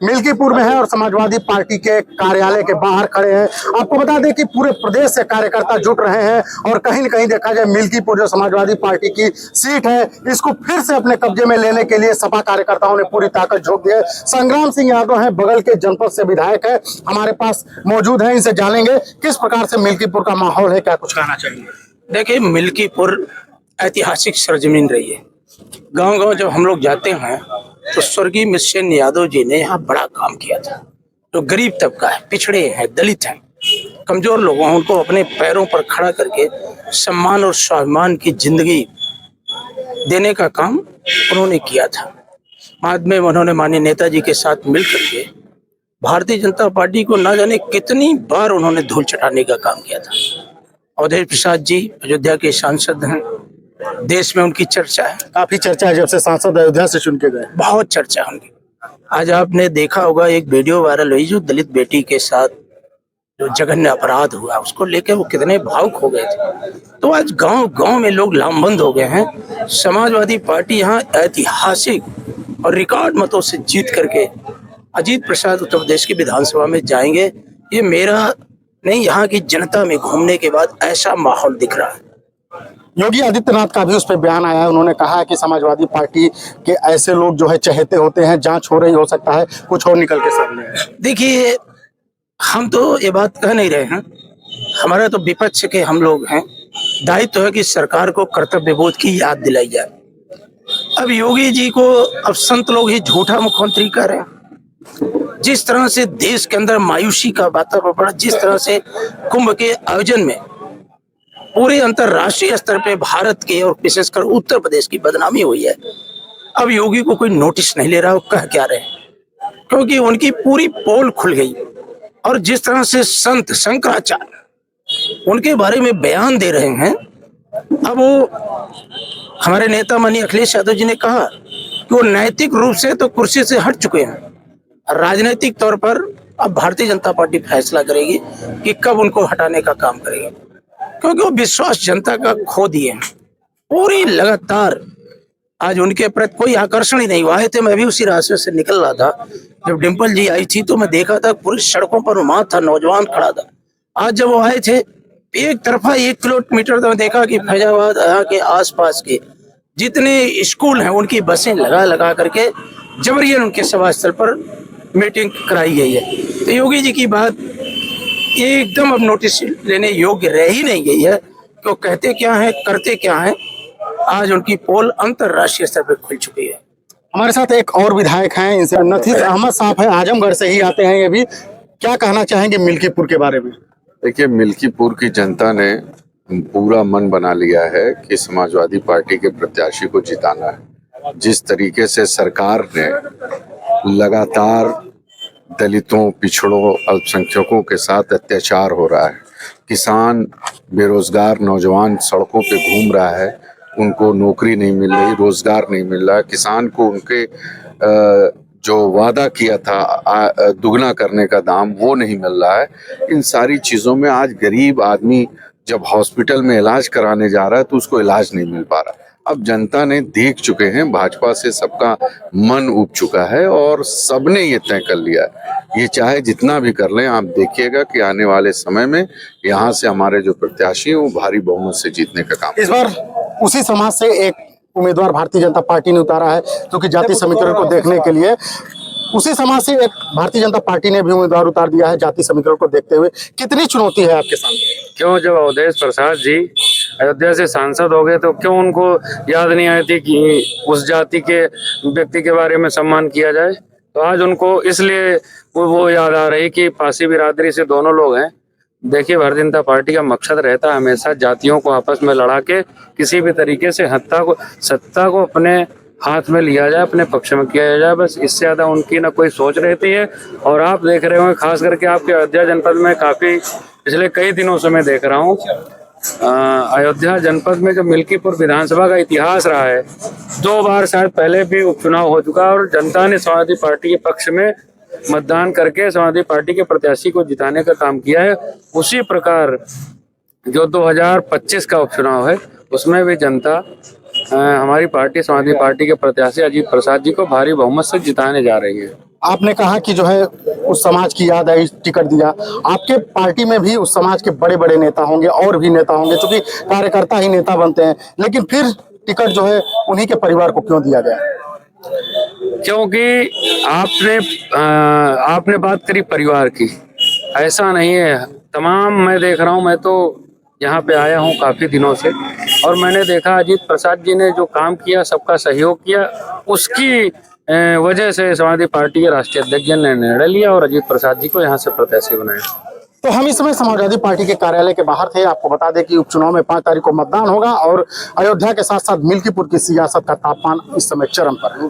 मिल्कीपुर में हैं और समाजवादी पार्टी के कार्यालय के बाहर खड़े हैं। आपको बता दें कि पूरे प्रदेश से कार्यकर्ता जुट रहे हैं और कहीं न कहीं देखा जाए मिल्कीपुर जो समाजवादी पार्टी की सीट है इसको फिर से अपने कब्जे में लेने के लिए सपा कार्यकर्ताओं ने पूरी ताकत झोंक दी है। संग्राम सिंह यादव हैं, बगल के जनपद से विधायक है, हमारे पास मौजूद है, इनसे जानेंगे किस प्रकार से मिल्कीपुर का माहौल है, क्या कुछ कहना चाहिए। देखिए, मिल्कीपुर ऐतिहासिक सरजमीन रही है। गांव-गांव जब हम लोग जाते हैं तो स्वर्गीय मिशन यादव जी ने यहाँ बड़ा काम किया था। जो गरीब तबका है, पिछड़े हैं, दलित हैं, कमजोर लोग हैं, उनको अपने पैरों पर खड़ा करके सम्मान और स्वाभिमान की जिंदगी देने का काम उन्होंने किया था। बाद में उन्होंने माननीय नेताजी के साथ मिल करके भारतीय जनता पार्टी को ना जाने कितनी बार उन्होंने धूल चटाने का काम किया था। अवधेश प्रसाद जी अयोध्या के सांसद हैं, देश में उनकी चर्चा है, काफी चर्चा है जब से सांसद अयोध्या से चुन के गए, बहुत चर्चा है उनकी। आज आपने देखा होगा एक वीडियो वायरल हुई जो दलित बेटी के साथ जो जघन्य अपराध हुआ, उसको लेकर वो कितने भावुक हो गए थे। तो आज गांव गांव में लोग लामबंद हो गए हैं। समाजवादी पार्टी यहाँ ऐतिहासिक और रिकॉर्ड मतों से जीत करके अजीत प्रसाद उत्तर प्रदेश की विधानसभा में जाएंगे। ये मेरा नहीं, यहाँ की जनता में घूमने के बाद ऐसा माहौल दिख रहा है। योगी आदित्यनाथ का भी उस पर बयान आया है। उन्होंने कहा है कि समाजवादी पार्टी के ऐसे लोग जो है चहेते होते हैं, जांच हो रही, हो सकता है कुछ और निकल के सामने है। देखिए, हम तो ये बात कह नहीं रहे हैं, हमारा तो विपक्ष के हम लोग हैं, दायित्व है कि सरकार को कर्तव्य बोध की याद दिलाई जाए। अब योगी जी को अब संत लोग ही झूठा मुख्यमंत्री कह रहे हैं। जिस तरह से देश के अंदर मायूसी का वातावरण बढ़ा, जिस तरह से कुंभ के आयोजन में पूरे अंतरराष्ट्रीय स्तर पे भारत के और विशेषकर उत्तर प्रदेश की बदनामी हुई है, अब योगी को कोई नोटिस नहीं ले रहा, वो कह क्या रहे हैं, क्योंकि उनकी पूरी पोल खुल गई। और जिस तरह से संत शंकराचार्य उनके बारे में बयान दे रहे हैं, अब वो हमारे नेता माननीय अखिलेश यादव जी ने कहा कि वो नैतिक रूप से तो कुर्सी से हट चुके हैं, राजनीतिक तौर पर अब भारतीय जनता पार्टी फैसला करेगी कि कब उनको हटाने का काम करेगी, क्योंकि वो विश्वास जनता का खो दिए। पूरी लगातार आज उनके प्रति कोई आकर्षण ही नहीं हुआ है। मैं भी उसी रास्ते से निकल रहा था, जब डिम्पल जी आई थी तो मैं देखा था पूरी सड़कों पर उन्माद था, नौजवान खड़ा था। आज जब वो आए थे, एक तरफा 1 किलोमीटर तो देखा कि फैजाबाद यहाँ के आसपास के जितने स्कूल हैं उनकी बसें लगा लगा करके जबरियन उनके सभा स्थल पर मीटिंग कराई गई है। तो योगी जी की बात एकदम अब नोटिस लेने योग्य रह ही नहीं गई है कि वो कहते क्या है, करते क्या है। आज उनकी पोल अंतरराष्ट्रीय स्तर पर खुल चुकी है। हमारे साथ एक और विधायक हैं, इनसे नथीस अहमद साहब है, आजमगढ़ से ही आते हैं। ये भी क्या कहना चाहेंगे मिल्कीपुर के बारे में। देखिए, मिल्कीपुर की जनता ने पूरा मन बना लिया है कि समाजवादी पार्टी के प्रत्याशी को जिताना है। जिस तरीके से सरकार ने लगातार दलितों, पिछड़ों, अल्पसंख्यकों के साथ अत्याचार हो रहा है, किसान, बेरोजगार नौजवान सड़कों पे घूम रहा है, उनको नौकरी नहीं मिल रही, रोजगार नहीं मिल रहा, किसान को उनके जो वादा किया था दुगना करने का दाम वो नहीं मिल रहा है। इन सारी चीज़ों में आज गरीब आदमी जब हॉस्पिटल में इलाज कराने जा रहा है तो उसको इलाज नहीं मिल पा रहा। अब जनता ने देख चुके हैं, भाजपा से सबका मन उब चुका है और सबने ये तय कर लिया है, ये चाहे जितना भी कर लें, आप देखिएगा कि आने वाले समय में यहाँ से हमारे जो प्रत्याशी हैं वो भारी बहुमत से जीतने का काम। इस बार उसी समाज से एक उम्मीदवार भारतीय जनता पार्टी ने उतारा है, क्योंकि जाति समीकरण को देखने के लिए उसी समाज से एक भारतीय जनता पार्टी ने भी उम्मीदवार उतार दिया है जाति समीकरण को देखते हुए। कितनी चुनौती है आपके सामने? क्यों, जब अवधेश प्रसाद जी अयोध्या से सांसद हो गए तो क्यों उनको याद नहीं आई थी कि उस जाति के व्यक्ति के बारे में सम्मान किया जाए? तो आज उनको इसलिए वो याद आ रही कि पासी बिरादरी से दोनों लोग हैं। देखिए, भारतीय जनता पार्टी का मकसद रहता है हमेशा जातियों को आपस में लड़ा के किसी भी तरीके से सत्ता को अपने हाथ में लिया जाए, अपने पक्ष में किया जाए, बस इससे ज़्यादा उनकी ना कोई सोच रहती है। और आप देख रहे होंगे, खास करके आपके अयोध्या जनपद में काफ़ी पिछले कई दिनों से मैं देख रहा हूँ, अयोध्या जनपद में जो मिल्कीपुर विधानसभा का इतिहास रहा है, 2 बार शायद पहले भी उपचुनाव हो चुका है और जनता ने समाजवादी पार्टी के पक्ष में मतदान करके समाजवादी पार्टी के प्रत्याशी को जिताने का काम किया है। उसी प्रकार जो 2025 का उपचुनाव है उसमें भी जनता हमारी पार्टी समाजवादी पार्टी के प्रत्याशी अजीत प्रसाद जी को भारी बहुमत से जिताने जा रही है। आपने कहा कि जो है उस समाज की याद आई, टिकट दिया। आपके पार्टी में भी उस समाज के बड़े बड़े नेता होंगे और भी नेता होंगे, क्योंकि कार्यकर्ता ही नेता बनते हैं, लेकिन फिर टिकट जो है उन्हीं के परिवार को क्यों दिया गया? क्योंकि आपने बात करी परिवार की, ऐसा नहीं है। तमाम मैं देख रहा हूँ, मैं तो यहाँ पे आया हूँ काफी दिनों से, और मैंने देखा अजीत प्रसाद जी ने जो काम किया, सबका सहयोग किया, उसकी वजह से समाजवादी पार्टी के राष्ट्रीय अध्यक्ष ने निर्णय लिया और अजीत प्रसाद जी को यहाँ से प्रत्याशी बनाया। तो हम इस समय समाजवादी पार्टी के कार्यालय के बाहर थे। आपको बता दें कि उपचुनाव में 5 तारीख को मतदान होगा और अयोध्या के साथ साथ मिल्कीपुर की सियासत का तापमान इस समय चरम पर है।